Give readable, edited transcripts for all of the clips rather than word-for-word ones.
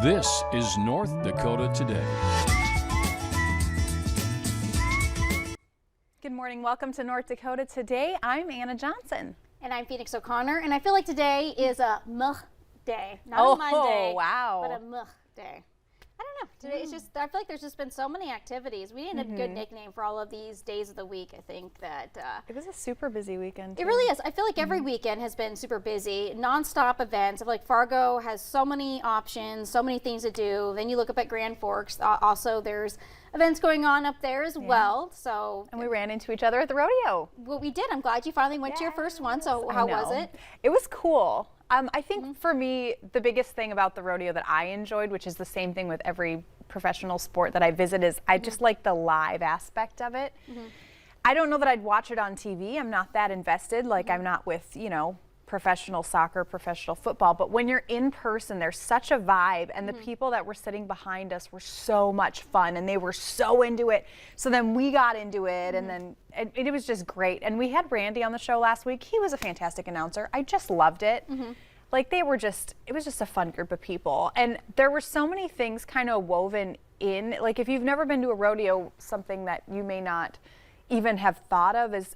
This is North Dakota Today. Good morning. Welcome to North Dakota Today. I'm Anna Johnson. And I'm Phoenix O'Connor. And I feel like today is a muh day. Not a Monday, wow. but a muh day. I don't know. Today it's just, I feel like there's just been so many activities. We need a good nickname for all of these days of the week. I think that it was a super busy weekend. It really is. I feel like every weekend has been super busy. Non-stop events. I feel like Fargo has so many options, so many things to do. Then you look up at Grand Forks. Also, there's events going on up there as well. So, and we ran into each other at the rodeo. Well, we did. I'm glad you finally went to your first one. So how was it? It was cool. I think for me, the biggest thing about the rodeo that I enjoyed, which is the same thing with every professional sport that I visit, is I just like the live aspect of it. I don't know that I'd watch it on TV. I'm not that invested. Like I'm not with, you know, professional soccer, professional football. But when you're in person, there's such a vibe. And the people that were sitting behind us were so much fun and they were so into it. So then we got into it and then it was just great. And we had Randy on the show last week. He was a fantastic announcer. I just loved it. Like they were just, it was just a fun group of people. And there were so many things kind of woven in. Like if you've never been to a rodeo, something that you may not even have thought of is,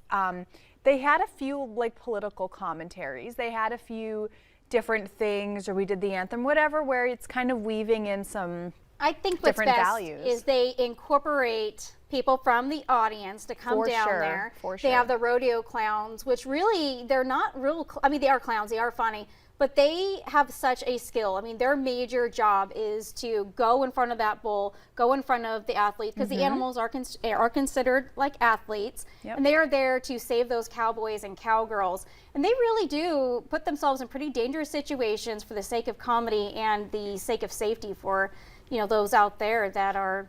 they had a few like political commentaries. They had a few different things, or we did the anthem, whatever, where it's kind of weaving in some I think what's different best values. Is they incorporate people from the audience to come down there. They have the rodeo clowns, which really, they're not real, I mean, they are clowns, they are funny, but they have such a skill. I mean, their major job is to go in front of that bull, go in front of the athlete, because the animals are considered like athletes, and they are there to save those cowboys and cowgirls. And they really do put themselves in pretty dangerous situations for the sake of comedy and the sake of safety for, you know, those out there that are,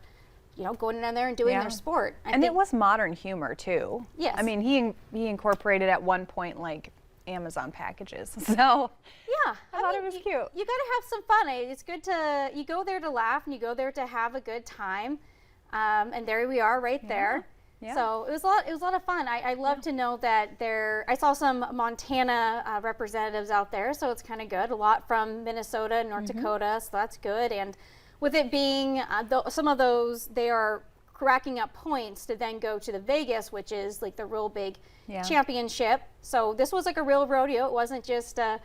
you know, going in there and doing their sport. And it was modern humor too. Yes. I mean, he incorporated at one point like Amazon packages. So yeah, I thought it was cute. You got to have some fun. It's good to, you go there to laugh and you go there to have a good time. And there we are right there. Yeah. So it was a lot of fun. I love to know that I saw some Montana representatives out there, so it's kind of good. A lot from Minnesota and North Dakota, so that's good. And with it being some of those, they are racking up points to then go to the Vegas, which is like the real big championship. So this was like a real rodeo. It wasn't just a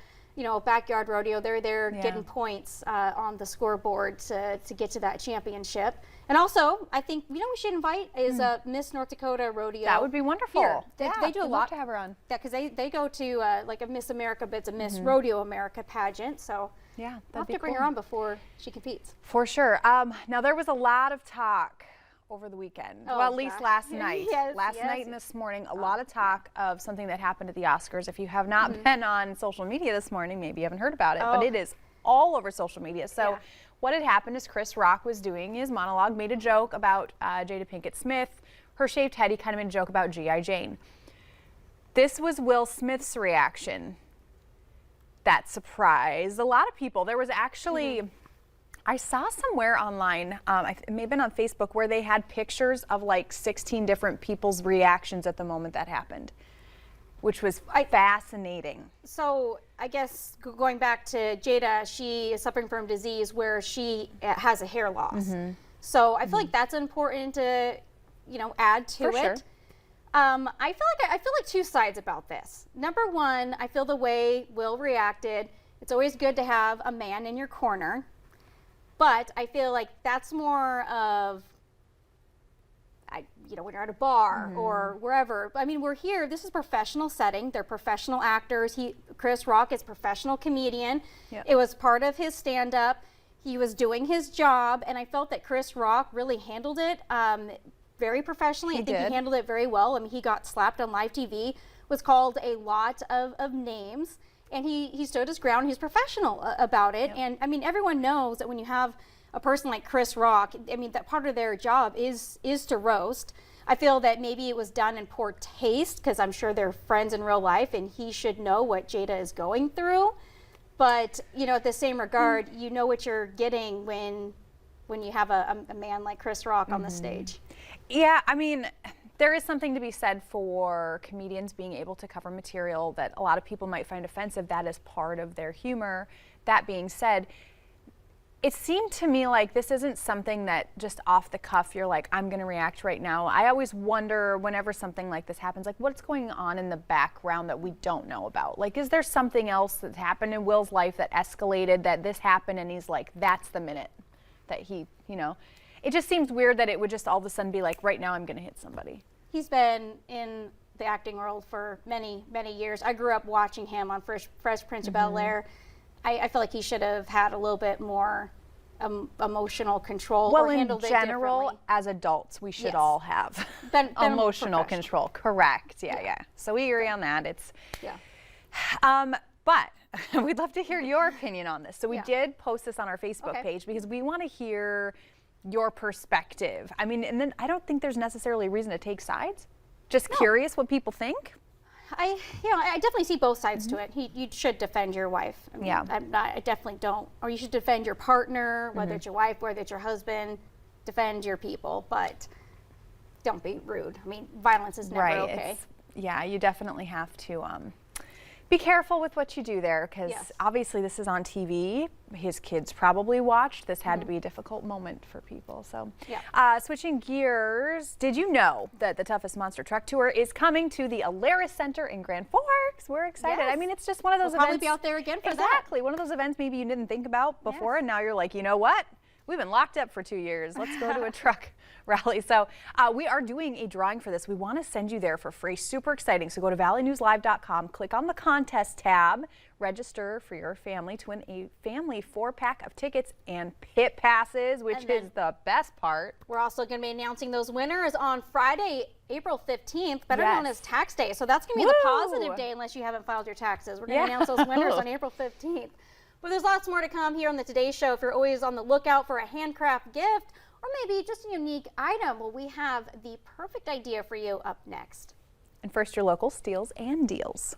backyard rodeo. They're there getting points on the scoreboard to get to that championship. And also, I think we should invite is Miss North Dakota Rodeo. That would be wonderful. Here. They do a lot to have her on. Yeah, because they go to like a Miss America, but it's a Miss Rodeo America pageant. So yeah, I'll have to bring her on before she competes. For sure. Now there was a lot of talk over the weekend. Well, at least last night. Last night and this morning, a lot of talk of something that happened at the Oscars. If you have not been on social media this morning, maybe you haven't heard about it, but it is all over social media. So what had happened is Chris Rock was doing his monologue, made a joke about Jada Pinkett Smith, her shaved head. He kind of made a joke about G.I. Jane. This was Will Smith's reaction. That surprised a lot of people. There was actually... I saw somewhere online, it may have been on Facebook, where they had pictures of like 16 different people's reactions at the moment that happened, which was fascinating. So I guess going back to Jada, she is suffering from a disease where she has a hair loss. So I feel like that's important to, add to it. I feel like two sides about this. Number one, I feel the way Will reacted, it's always good to have a man in your corner. But I feel like that's more of, when you're at a bar or wherever. I mean, we're here. This is a professional setting. They're professional actors. Chris Rock is a professional comedian. It was part of his stand-up. He was doing his job, and I felt that Chris Rock really handled it very professionally. I think he handled it very well. I mean, he got slapped on live TV, was called a lot of names. And he stood his ground. He's professional about it. And I mean, everyone knows that when you have a person like Chris Rock, I mean, that part of their job is to roast. I feel that maybe it was done in poor taste because I'm sure they're friends in real life and he should know what Jada is going through. But, at the same regard, you know what you're getting when you have a man like Chris Rock on the stage. Yeah, I mean, there is something to be said for comedians being able to cover material that a lot of people might find offensive. That is part of their humor. That being said, It seemed to me like this isn't something that just off the cuff you're like, I'm going to react right now. I always wonder whenever something like this happens, like what's going on in the background that we don't know about? Like, is there something else that's happened in Will's life that escalated, that this happened and he's like, that's the minute that he, you know, it just seems weird that it would just all of a sudden be like, right now I'm going to hit somebody. He's been in the acting world for many, many years. I grew up watching him on Fresh Prince of Bel-Air. I feel like he should have had a little bit more emotional control, or handled it differently. Well, in general, as adults, we should all have emotional control. Correct. Yeah. So we agree on that. It's but we'd love to hear your opinion on this. So we did post this on our Facebook page because we want to hear your perspective. I mean, and then I don't think there's necessarily a reason to take sides. Just curious what people think. I definitely see both sides to it. You should defend your wife. I mean, I definitely don't. Or you should defend your partner, whether it's your wife, whether it's your husband. Defend your people, but don't be rude. I mean, violence is never okay. You definitely have to be careful with what you do there, because obviously this is on TV. His kids probably watched. This had to be a difficult moment for people. So switching gears, did you know that the Toughest Monster Truck Tour is coming to the Alaris Center in Grand Forks? We're excited. I mean, it's just one of those events. Probably be out there again for that. Exactly. One of those events maybe you didn't think about before, and now you're like, you know what? We've been locked up for 2 years. Let's go to a truck rally. So we are doing a drawing for this. We want to send you there for free. Super exciting. So go to valleynewslive.com, click on the contest tab, register for your family to win a family 4-pack of tickets and pit passes, which is the best part. We're also going to be announcing those winners on Friday, April 15th, better known as Tax Day. So that's going to be the positive day unless you haven't filed your taxes. We're going to announce those winners on April 15th. But there's lots more to come here on the Today Show. If you're always on the lookout for a handcraft gift or maybe just a unique item, well, we have the perfect idea for you up next. And first, your local steals and deals.